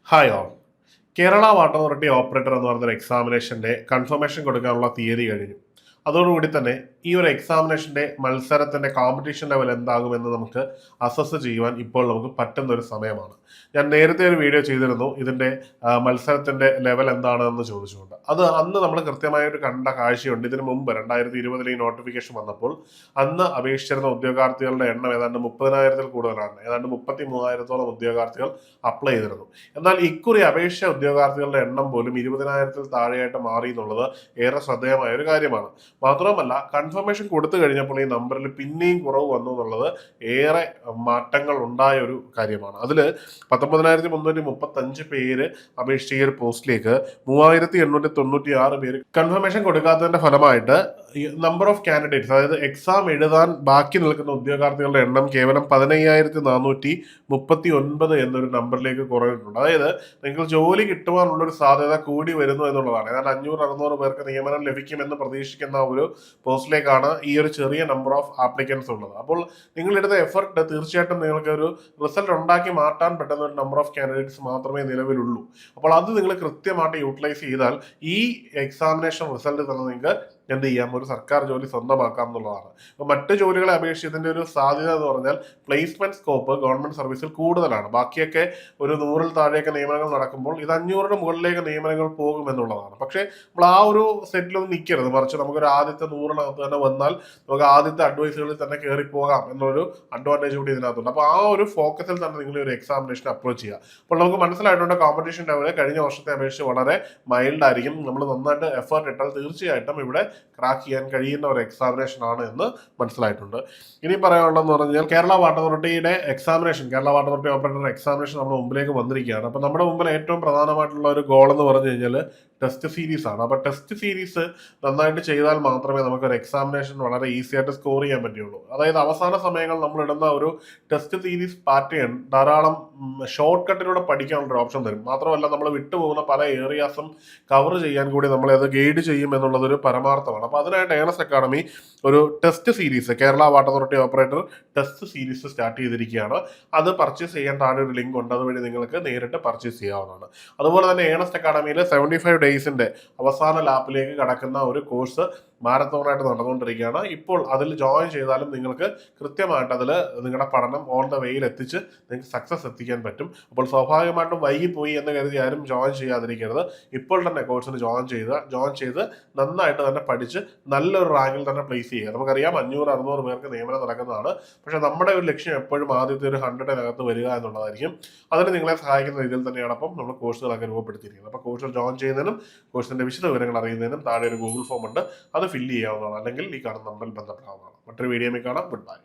Hi all. Kerala water authority operator എന്ന് പറഞ്ഞൊരു എക്സാമിനേഷന്റെ confirmation കൊടുക്കാനുള്ള തീയതി കഴിഞ്ഞു. അതോടുകൂടി തന്നെ ഈ ഒരു എക്സാമിനേഷന്റെ മത്സരത്തിന്റെ കോമ്പറ്റീഷൻ ലെവൽ എന്താകുമെന്ന് നമുക്ക് അസസ് ചെയ്യുവാൻ ഇപ്പോൾ നമുക്ക് പറ്റുന്ന ഒരു സമയമാണ്. ഞാൻ നേരത്തെ ഒരു വീഡിയോ ചെയ്തിരുന്നു ഇതിന്റെ മത്സരത്തിന്റെ ലെവൽ എന്താണെന്ന് ചോദിച്ചുകൊണ്ട്. അത് അന്ന് നമ്മൾ കൃത്യമായിട്ട് കണ്ട കാഴ്ചയുണ്ട്. ഇതിനു മുമ്പ് 2020 ഈ നോട്ടിഫിക്കേഷൻ വന്നപ്പോൾ അന്ന് അപേക്ഷിച്ചിരുന്ന ഉദ്യോഗാർത്ഥികളുടെ എണ്ണം ഏതാണ്ട് 30,000-ൽ കൂടുതലാണ്. ഏതാണ്ട് 33,000-ഓളം ഉദ്യോഗാർത്ഥികൾ അപ്ലൈ ചെയ്തിരുന്നു. എന്നാൽ ഇക്കുറി അപേക്ഷ ഉദ്യോഗാർത്ഥികളുടെ എണ്ണം പോലും 20,000-ൽ താഴെയായിട്ട് മാറി എന്നുള്ളത് ഏറെ ശ്രദ്ധേയമായ ഒരു കാര്യമാണ്. മാത്രമല്ല കൺഫർമേഷൻ കൊടുത്തു കഴിഞ്ഞപ്പോൾ ഈ നമ്പറിൽ പിന്നെയും കുറവ് വന്നു എന്നുള്ളത് ഏറെ മാറ്റങ്ങൾ ഉണ്ടായ ഒരു കാര്യമാണ്. അതിൽ 19,335 പേര് അപേക്ഷിച്ച ഈ ഒരു പോസ്റ്റിലേക്ക് 3,896 പേര് കൺഫർമേഷൻ കൊടുക്കാത്തതിന്റെ ഫലമായിട്ട് നമ്പർ ഓഫ് കാൻഡിഡേറ്റ്സ്, അതായത് എക്സാം എഴുതാൻ ബാക്കി നിൽക്കുന്ന ഉദ്യോഗാർത്ഥികളുടെ എണ്ണം കേവലം 15,439 എന്നൊരു നമ്പറിലേക്ക് കുറഞ്ഞിട്ടുണ്ട്. അതായത് നിങ്ങൾക്ക് ജോലി കിട്ടുവാനുള്ള ഒരു സാധ്യത കൂടി വരുന്നു എന്നുള്ളതാണ്. ഏതാണ്ട് 500-600 പേർക്ക് നിയമനം ലഭിക്കുമെന്ന് പ്രതീക്ഷിക്കുന്ന ഒരു പോസ്റ്റിലേക്കാണ് ഈ ഒരു ചെറിയ നമ്പർ ഓഫ് ആപ്ലിക്കൻസ് ഉള്ളത്. അപ്പോൾ നിങ്ങളെടുത്ത എഫർട്ട് തീർച്ചയായിട്ടും നിങ്ങൾക്ക് ഒരു റിസൾട്ട് ഉണ്ടാക്കി മാറ്റാൻ പറ്റുന്ന ഒരു നമ്പർ ഓഫ് കാൻഡിഡേറ്റ്സ് മാത്രമേ നിലവിലുള്ളൂ. അപ്പോൾ അത് നിങ്ങൾ കൃത്യമായിട്ട് യൂട്ടിലൈസ് ചെയ്താൽ ഈ എക്സാമിനേഷൻ റിസൾട്ട് തന്നെ നിങ്ങൾക്ക് എന്ത് ചെയ്യാം, ഒരു സർക്കാർ ജോലി സ്വന്തമാക്കാം എന്നുള്ളതാണ്. അപ്പോൾ മറ്റ് ജോലികളെ അപേക്ഷിച്ച് ഇതിന്റെ ഒരു സാധ്യത എന്ന് പറഞ്ഞാൽ പ്ലേസ്മെന്റ് സ്കോപ്പ് ഗവൺമെന്റ് സർവീസിൽ കൂടുതലാണ്. ബാക്കിയൊക്കെ ഒരു 100-ൽ താഴെയൊക്കെ നിയമനങ്ങൾ നടക്കുമ്പോൾ ഇത് 500-ന് മുകളിലേക്ക് നിയമനങ്ങൾ പോകും എന്നുള്ളതാണ്. പക്ഷേ നമ്മൾ ആ ഒരു സെറ്റിലൊന്നും നിൽക്കരുത്. മറിച്ച് നമുക്കൊരു ആദ്യത്തെ 100-നകത്ത് തന്നെ വന്നാൽ നമുക്ക് ആദ്യത്തെ അഡ്വൈസുകളിൽ തന്നെ കയറി പോകാം എന്നൊരു അഡ്വാൻറ്റേജ് കൂടി ഇതിനകത്തുണ്ട്. അപ്പോൾ ആ ഒരു ഫോക്കസിൽ തന്നെ നിങ്ങൾ ഒരു എക്സാമിനേഷൻ അപ്രോച്ച് ചെയ്യുക. അപ്പോൾ നമുക്ക് മനസ്സിലായിട്ടുണ്ട് കോമ്പറ്റീഷൻ ലെവൽ കഴിഞ്ഞ വർഷത്തെ അപേക്ഷിച്ച് വളരെ മൈൽഡ് ആയിരിക്കും. നമ്മൾ നന്നായിട്ട് എഫേർട്ട് ഇട്ടാൽ തീർച്ചയായിട്ടും ഇവിടെ ക്രാക്ക് ചെയ്യാൻ കഴിയുന്ന ഒരു എക്സാമിനേഷൻ ആണ് എന്ന് മനസ്സിലായിട്ടുണ്ട്. ഇനി പറയാനുള്ളതെന്ന് പറഞ്ഞാൽ കേരള വാട്ടർ അതോറിറ്റിയുടെ examination, Kerala water authority operator examination നമ്മുടെ മുമ്പിലേക്ക് വന്നിരിക്കുകയാണ്. അപ്പോൾ നമ്മുടെ മുമ്പിൽ ഏറ്റവും പ്രധാനമായിട്ടുള്ള ഒരു ഗോൾ എന്ന് പറഞ്ഞു കഴിഞ്ഞാൽ ടെസ്റ്റ് സീരീസ് ആണ്. അപ്പോൾ ടെസ്റ്റ് സീരീസ് നന്നായിട്ട് ചെയ്താൽ മാത്രമേ നമുക്ക് ഒരു എക്സാമിനേഷൻ വളരെ ഈസി ആയിട്ട് സ്കോർ ചെയ്യാൻ പറ്റുള്ളൂ. അതായത് അവസാന സമയങ്ങളിൽ നമ്മൾ ഇടുന്ന ഒരു ടെസ്റ്റ് സീരീസ് പാറ്റേൺ ധാരാളം ഷോർട്ട് കട്ടിലൂടെ പഠിക്കാനുള്ള ഒരു ഓപ്ഷൻ തരും. മാത്രമല്ല നമ്മൾ വിട്ടുപോകുന്ന പല ഏരിയാസും കവർ ചെയ്യാൻ കൂടി നമ്മളെ അത് ഗൈഡ് ചെയ്യും എന്നുള്ളതൊരു പരമാർത്ഥമാണ്. അപ്പോൾ അതിനായിട്ട് ഏണസ് അക്കാഡമി ഒരു test series, Kerala water authority operator test series start ചെയ്തിരിക്കുകയാണ്. അത് പർച്ചേസ് ചെയ്യാൻ താഴെ ഒരു ലിങ്ക് ഉണ്ട്, അതുവഴി നിങ്ങൾക്ക് നേരിട്ട് പർച്ചേസ് ചെയ്യാവുന്നതാണ്. അതുപോലെ തന്നെ ഏണസ്റ്റ് അക്കാഡമിയിൽ 75 ഡേയ്സിന്റെ അവസാന ലാപ്പിലേക്ക് കടക്കുന്ന ഒരു കോഴ്സ് മാരത്തോണായിട്ട് നടന്നുകൊണ്ടിരിക്കുകയാണ്. ഇപ്പോൾ അതിൽ ജോയിൻ ചെയ്താലും നിങ്ങൾക്ക് കൃത്യമായിട്ട് അതിൽ നിങ്ങളുടെ പഠനം ഓൺ ദ വേയിൽ എത്തിച്ച് നിങ്ങൾക്ക് സക്സസ് എത്തിക്കാൻ പറ്റും. അപ്പോൾ സ്വാഭാവികമായിട്ടും വൈകിപ്പോയി എന്ന് കരുതി ആരും ജോയിൻ ചെയ്യാതിരിക്കരുത്. ഇപ്പോൾ തന്നെ കോഴ്സിന് ജോയിൻ ചെയ്ത് നന്നായിട്ട് തന്നെ പഠിച്ച് നല്ലൊരു റാങ്കിൽ തന്നെ പ്ലേസ് ചെയ്യുക. നമുക്കറിയാം 500-600 പേർക്ക് നിയമനം നടക്കുന്നതാണ്. പക്ഷേ നമ്മുടെ ഒരു ലക്ഷ്യം എപ്പോഴും ആദ്യത്തെ ഒരു 100-നകത്ത് വരിക എന്നുള്ളതായിരിക്കും. അതിന് നിങ്ങളെ സഹായിക്കുന്ന രീതിയിൽ തന്നെയാണ് അപ്പം നമ്മൾ കോഴ്സുകളൊക്കെ രൂപപ്പെടുത്തിയിരിക്കുന്നത്. അപ്പോൾ കോഴ്സിൽ ജോയിൻ ചെയ്യുന്നതിനും കോഴ്സിന്റെ വിശദ വിവരങ്ങൾ അറിയുന്നതിനും താഴെ ഒരു ഗൂഗിൾ ഫോം ഉണ്ട്, അത് ഫില്ല് ചെയ്യാവുന്നതാണ്. അല്ലെങ്കിൽ ഈ കാണുന്ന നമ്പറിൽ ബന്ധപ്പെടാവുന്നതാണ്. മറ്റൊരു വീഡിയോയിൽ കാണാം. Good bye.